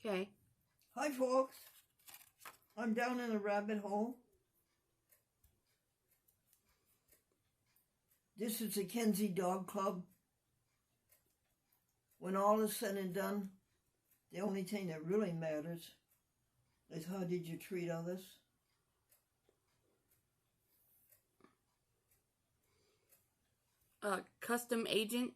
Okay. Hi, folks. I'm down in a rabbit hole. This is the Kenzie Dog Club. When all is said and done, the only thing that really matters is how did you treat others? Custom agent.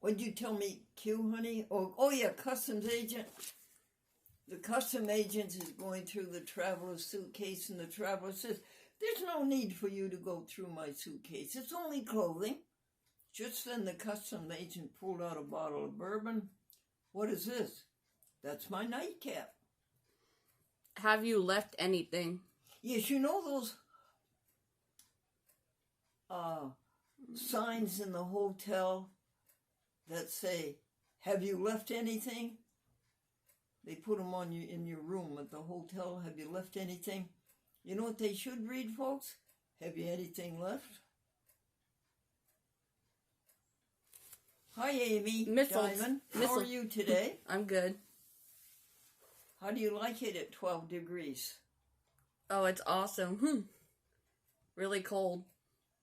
What'd you tell me, Q, honey? Oh yeah, customs agent. The custom agent is going through the traveler's suitcase, and the traveler says, "There's no need for you to go through my suitcase. It's only clothing." Just then the custom agent pulled out a bottle of bourbon. "What is this?" "That's my nightcap." Have you left anything? Yes, you know those signs in the hotel that say, "Have you left anything?" They put them on you in your room at the hotel. "Have you left anything?" You know what they should read, folks? "Have you anything left?" Hi, Amy. Diamond. How are you today? I'm good. How do you like it at 12 degrees? Oh, it's awesome. Really cold.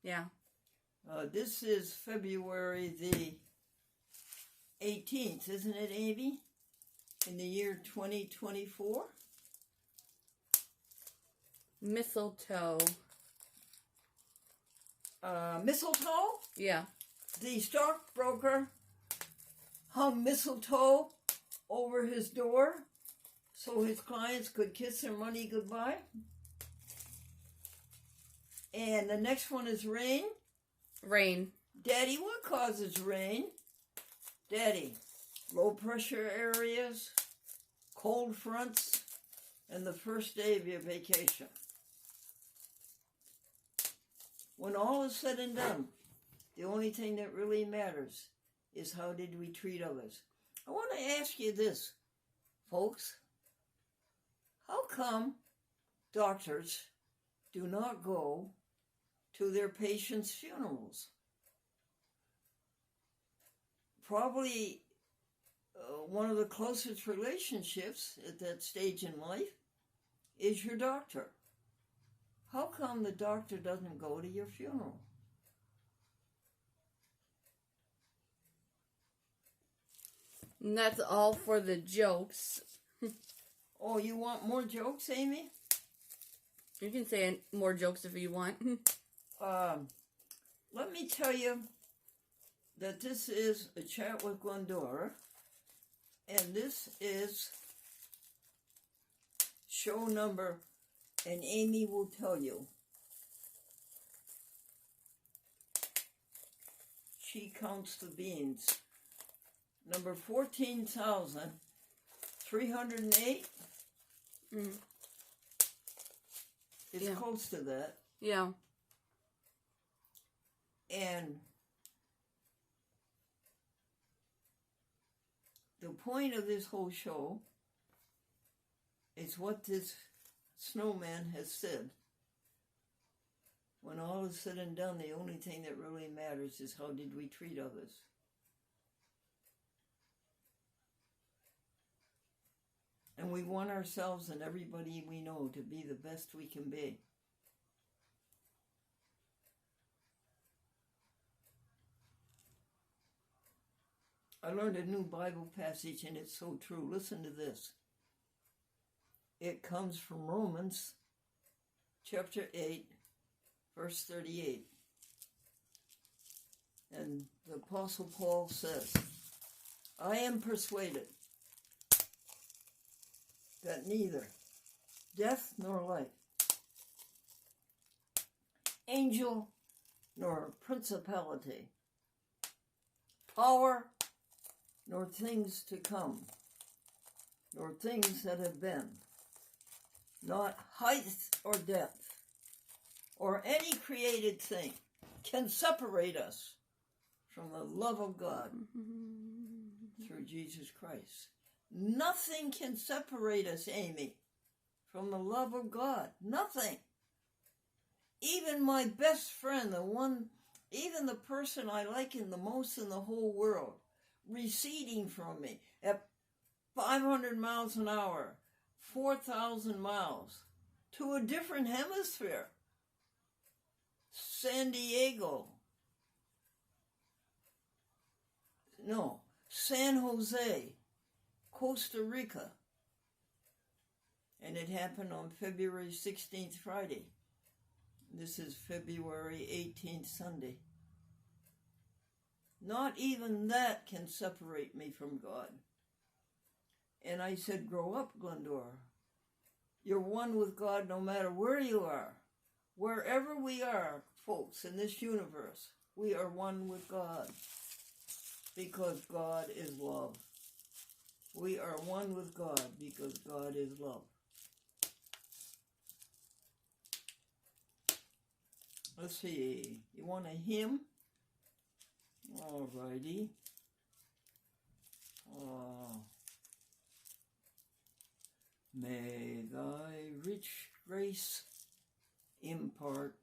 Yeah. This is February the 18th, isn't it, Amy? In the year 2024? Mistletoe. Mistletoe? Yeah. The stockbroker hung mistletoe over his door so his clients could kiss their money goodbye. And the next one is rain. Rain. Daddy, what causes rain? Daddy, low pressure areas, cold fronts, and the first day of your vacation. When all is said and done, the only thing that really matters is how did we treat others. I want to ask you this, folks. How come doctors do not go to their patients' funerals? Probably one of the closest relationships at that stage in life is your doctor. How come the doctor doesn't go to your funeral? And that's all for the jokes. Oh, you want more jokes, Amy? You can say more jokes if you want. Let me tell you that this is a chat with Glendora, and this is show number, and Amy will tell you. She counts the beans. Number 14,308. It's close to that. Yeah. And the point of this whole show is what this snowman has said. When all is said and done, the only thing that really matters is how did we treat others. And we want ourselves and everybody we know to be the best we can be. I learned a new Bible passage, and it's so true. Listen to this. It comes from Romans chapter 8, verse 38. And the Apostle Paul says, "I am persuaded that neither death nor life, angel nor principality, power nor things to come, nor things that have been, not height or depth, or any created thing can separate us from the love of God through Jesus Christ." Nothing can separate us, Amy, from the love of God. Nothing. Even my best friend, even the person I like the most in the whole world, receding from me at 500 miles an hour, 4,000 miles, to a different hemisphere. San Jose, Costa Rica. And it happened on February 16th, Friday. This is February 18th, Sunday. Not even that can separate me from God. And I said, grow up, Glendora. You're one with God no matter where you are. Wherever we are, folks, in this universe, we are one with God. Because God is love. We are one with God because God is love. Let's see. You want a hymn? Alrighty. May thy rich grace impart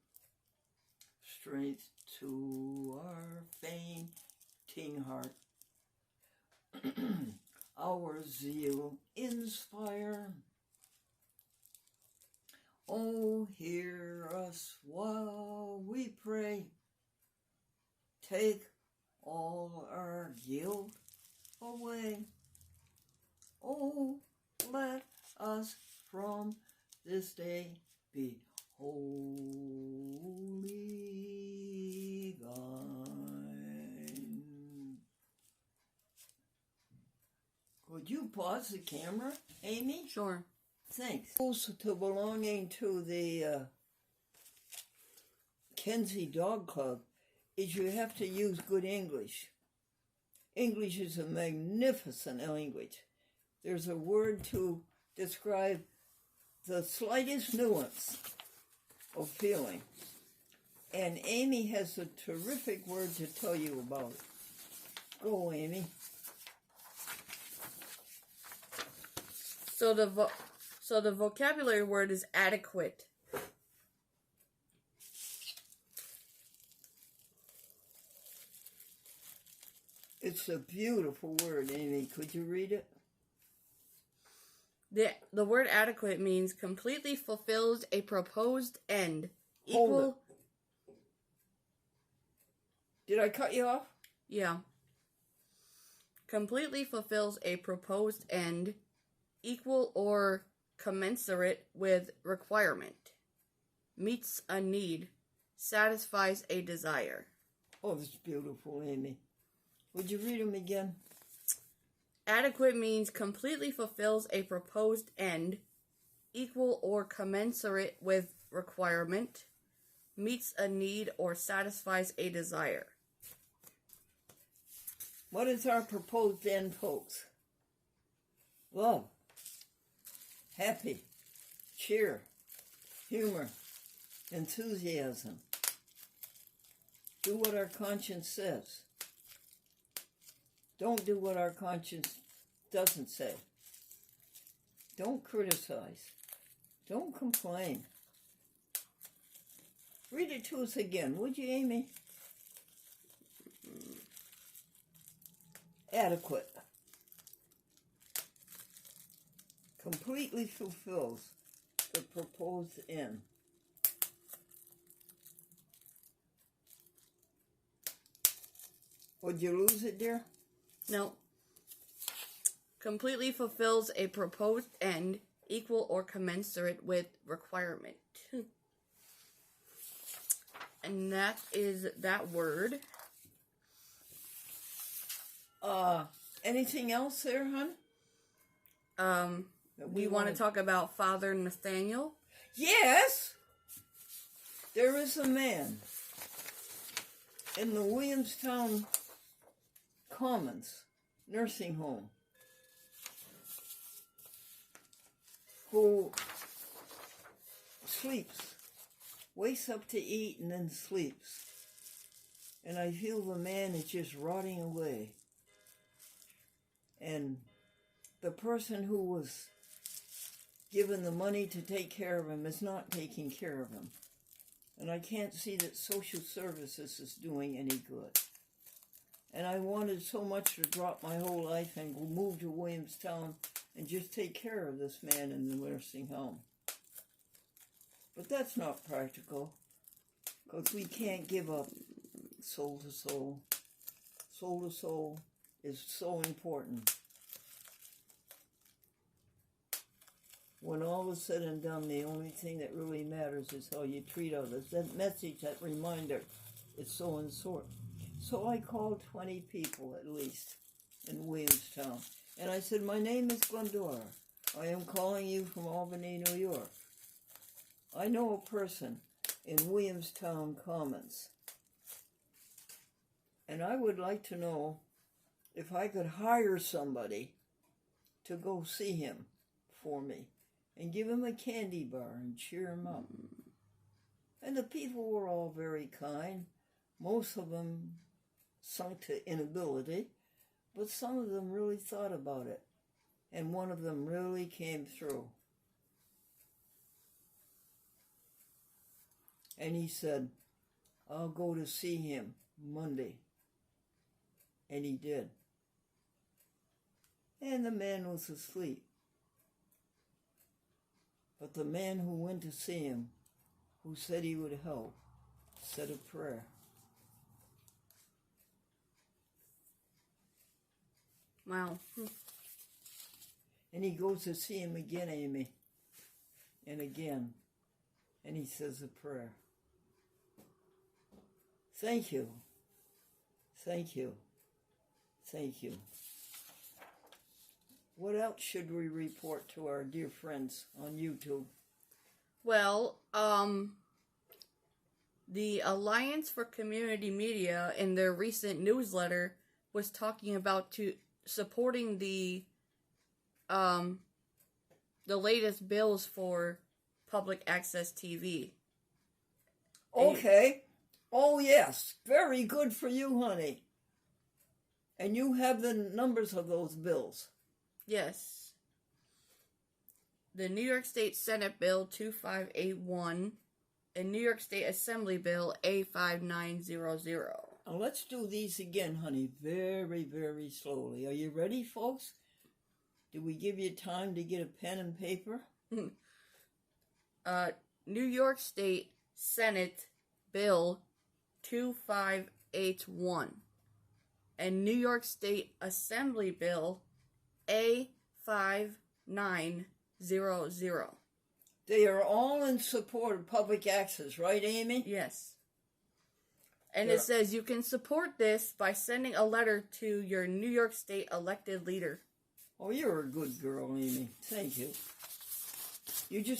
strength to our fainting heart. Our zeal inspire. Oh, hear us while we pray. Take all our guilt away. Oh, let us from this day be wholly thine. Could you pause the camera, Amy? Sure. Thanks. Also to belonging to the Kenzie Dog Club is you have to use good English. English is a magnificent language. There's a word to describe the slightest nuance of feeling. And Amy has a terrific word to tell you about it. Go, Amy. So the vocabulary word is adequate. It's a beautiful word, Amy. Could you read it? The word adequate means completely fulfills a proposed end. Hold it. Did I cut you off? Yeah. Completely fulfills a proposed end, equal or commensurate with requirement, meets a need, satisfies a desire. Oh, that's beautiful, Amy. Would you read them again? Adequate means completely fulfills a proposed end, equal or commensurate with requirement, meets a need or satisfies a desire. What is our proposed end, folks? Love, happy, cheer, humor, enthusiasm. Do what our conscience says. Don't do what our conscience doesn't say. Don't criticize. Don't complain. Read it to us again, would you, Amy? Adequate. Completely fulfills the proposed end. Would you lose it, dear? No. Completely fulfills a proposed end, equal or commensurate with requirement. And that is that word. Anything else there, hon? We want to talk about Father Nathaniel. Yes! There is a man in the Williamstown Commons nursing home who sleeps, wakes up to eat and then sleeps. And I feel the man is just rotting away. And the person who was given the money to take care of him is not taking care of him. And I can't see that social services is doing any good. And I wanted so much to drop my whole life and move to Williamstown and just take care of this man in the nursing home. But that's not practical, because we can't give up soul to soul. Soul to soul is so important. When all is said and done, the only thing that really matters is how you treat others. That message, that reminder, is so important. So I called 20 people at least in Williamstown. And I said, my name is Glendora. I am calling you from Albany, New York. I know a person in Williamstown Commons. And I would like to know if I could hire somebody to go see him for me and give him a candy bar and cheer him up. And the people were all very kind. Most of them sunk to inability, but some of them really thought about it. And one of them really came through. And he said, I'll go to see him Monday. And he did. And the man was asleep. But the man who went to see him, who said he would help, said a prayer. Wow. And he goes to see him again, Amy, and again, and he says a prayer. Thank you. Thank you. Thank you. What else should we report to our dear friends on YouTube? Well, the Alliance for Community Media in their recent newsletter was talking about supporting the latest bills for public access TV. Okay. Oh, yes. Very good for you, honey. And you have the numbers of those bills. Yes. The New York State Senate Bill 2581 and New York State Assembly Bill A5900. Now let's do these again, honey, very, very slowly. Are you ready, folks? Did we give you time to get a pen and paper? New York State Senate Bill 2581 and New York State Assembly Bill A5900. They are all in support of public access, right, Amy? Yes. And it says you can support this by sending a letter to your New York State elected leader. Oh, you're a good girl, Amy. Thank you.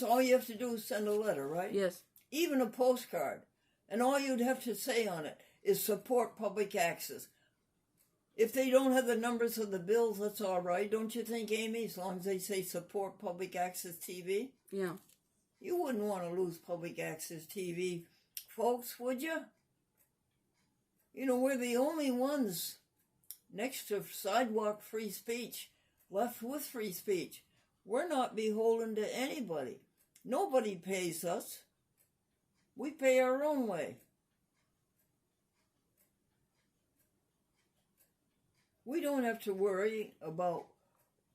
All you have to do is send a letter, right? Yes. Even a postcard. And all you'd have to say on it is support public access. If they don't have the numbers of the bills, that's all right, don't you think, Amy? As long as they say support public access TV? Yeah. You wouldn't want to lose public access TV, folks, would you? You know, we're the only ones next to sidewalk free speech left with free speech. We're not beholden to anybody. Nobody pays us. We pay our own way. We don't have to worry about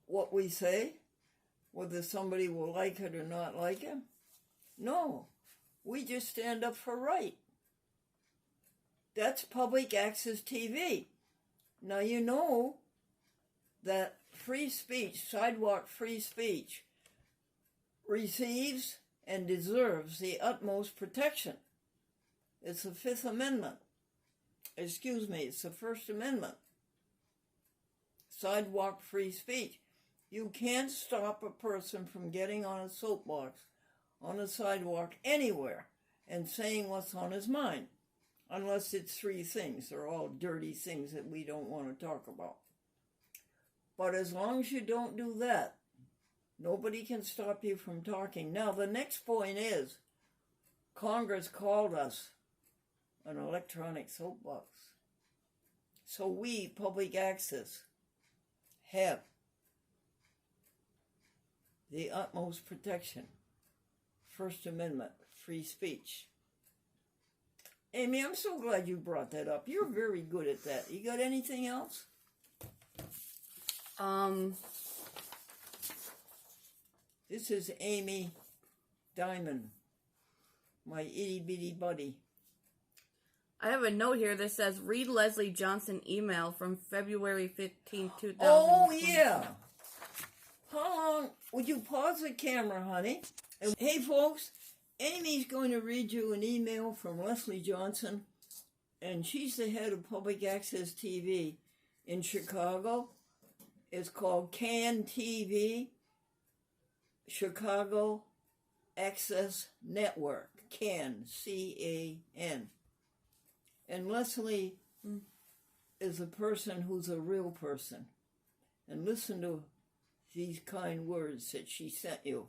what we say, whether somebody will like it or not like it. No, we just stand up for right. That's public access TV. Now you know that free speech, sidewalk free speech, receives and deserves the utmost protection. It's the Fifth Amendment. It's the First Amendment. Sidewalk free speech. You can't stop a person from getting on a soapbox, on a sidewalk, anywhere, and saying what's on his mind. Unless it's three things. They're all dirty things that we don't want to talk about. But as long as you don't do that, nobody can stop you from talking. Now, the next point is, Congress called us an electronic soapbox. So we, public access, have the utmost protection. First Amendment, free speech. Amy, I'm so glad you brought that up. You're very good at that. You got anything else? This is Amy Diamond, my itty-bitty buddy. I have a note here that says, read Leslie Johnson email from February 15, 2000. Oh, yeah. How long? Would you pause the camera, honey? And, hey, folks, Amy's going to read you an email from Leslie Johnson, and she's the head of Public Access TV in Chicago. It's called CAN TV, Chicago Access Network, CAN, C-A-N. And Leslie is a person who's a real person. And listen to these kind words that she sent you.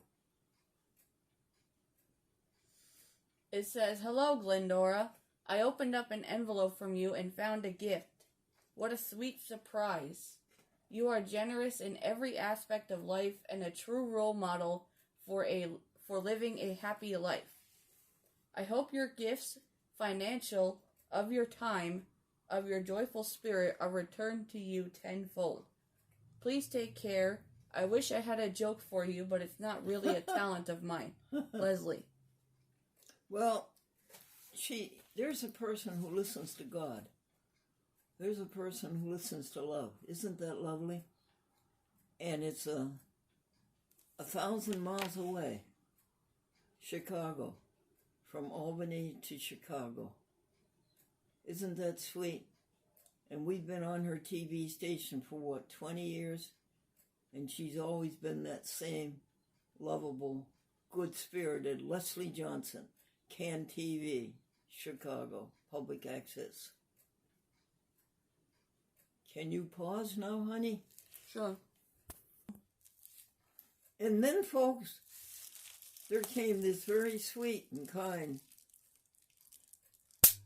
It says, hello, Glendora. I opened up an envelope from you and found a gift. What a sweet surprise. You are generous in every aspect of life and a true role model for living a happy life. I hope your gifts, financial, of your time, of your joyful spirit, are returned to you tenfold. Please take care. I wish I had a joke for you, but it's not really a talent of mine. Leslie. Well, there's a person who listens to God. There's a person who listens to love. Isn't that lovely? And it's 1,000 miles away, Chicago, from Albany to Chicago. Isn't that sweet? And we've been on her TV station for, 20 years? And she's always been that same lovable, good-spirited Leslie Johnson, CAN TV, Chicago, Public Access. Can you pause now, honey? Sure. And then, folks, there came this very sweet and kind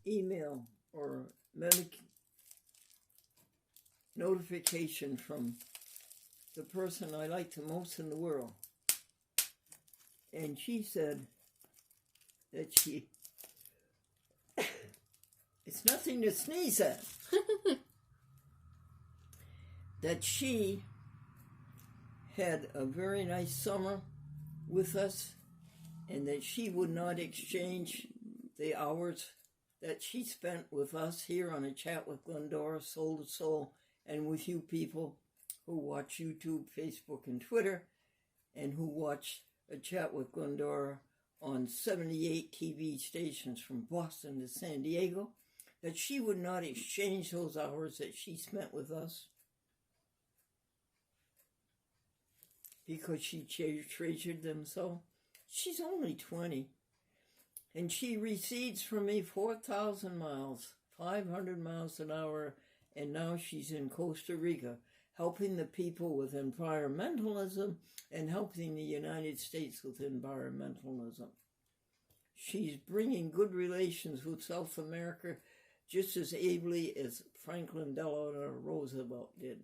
email or notification from the person I like the most in the world. And she said that it's nothing to sneeze at, that she had a very nice summer with us and that she would not exchange the hours that she spent with us here on A Chat with Glendora, Soul to Soul, and with you people who watch YouTube, Facebook, and Twitter, and who watch A Chat with Glendora on 78 TV stations from Boston to San Diego, that she would not exchange those hours that she spent with us because she treasured them so. She's only 20. And she recedes from me 4,000 miles, 500 miles an hour, and now she's in Costa Rica, helping the people with environmentalism and helping the United States with environmentalism. She's bringing good relations with South America just as ably as Franklin Delano Roosevelt did.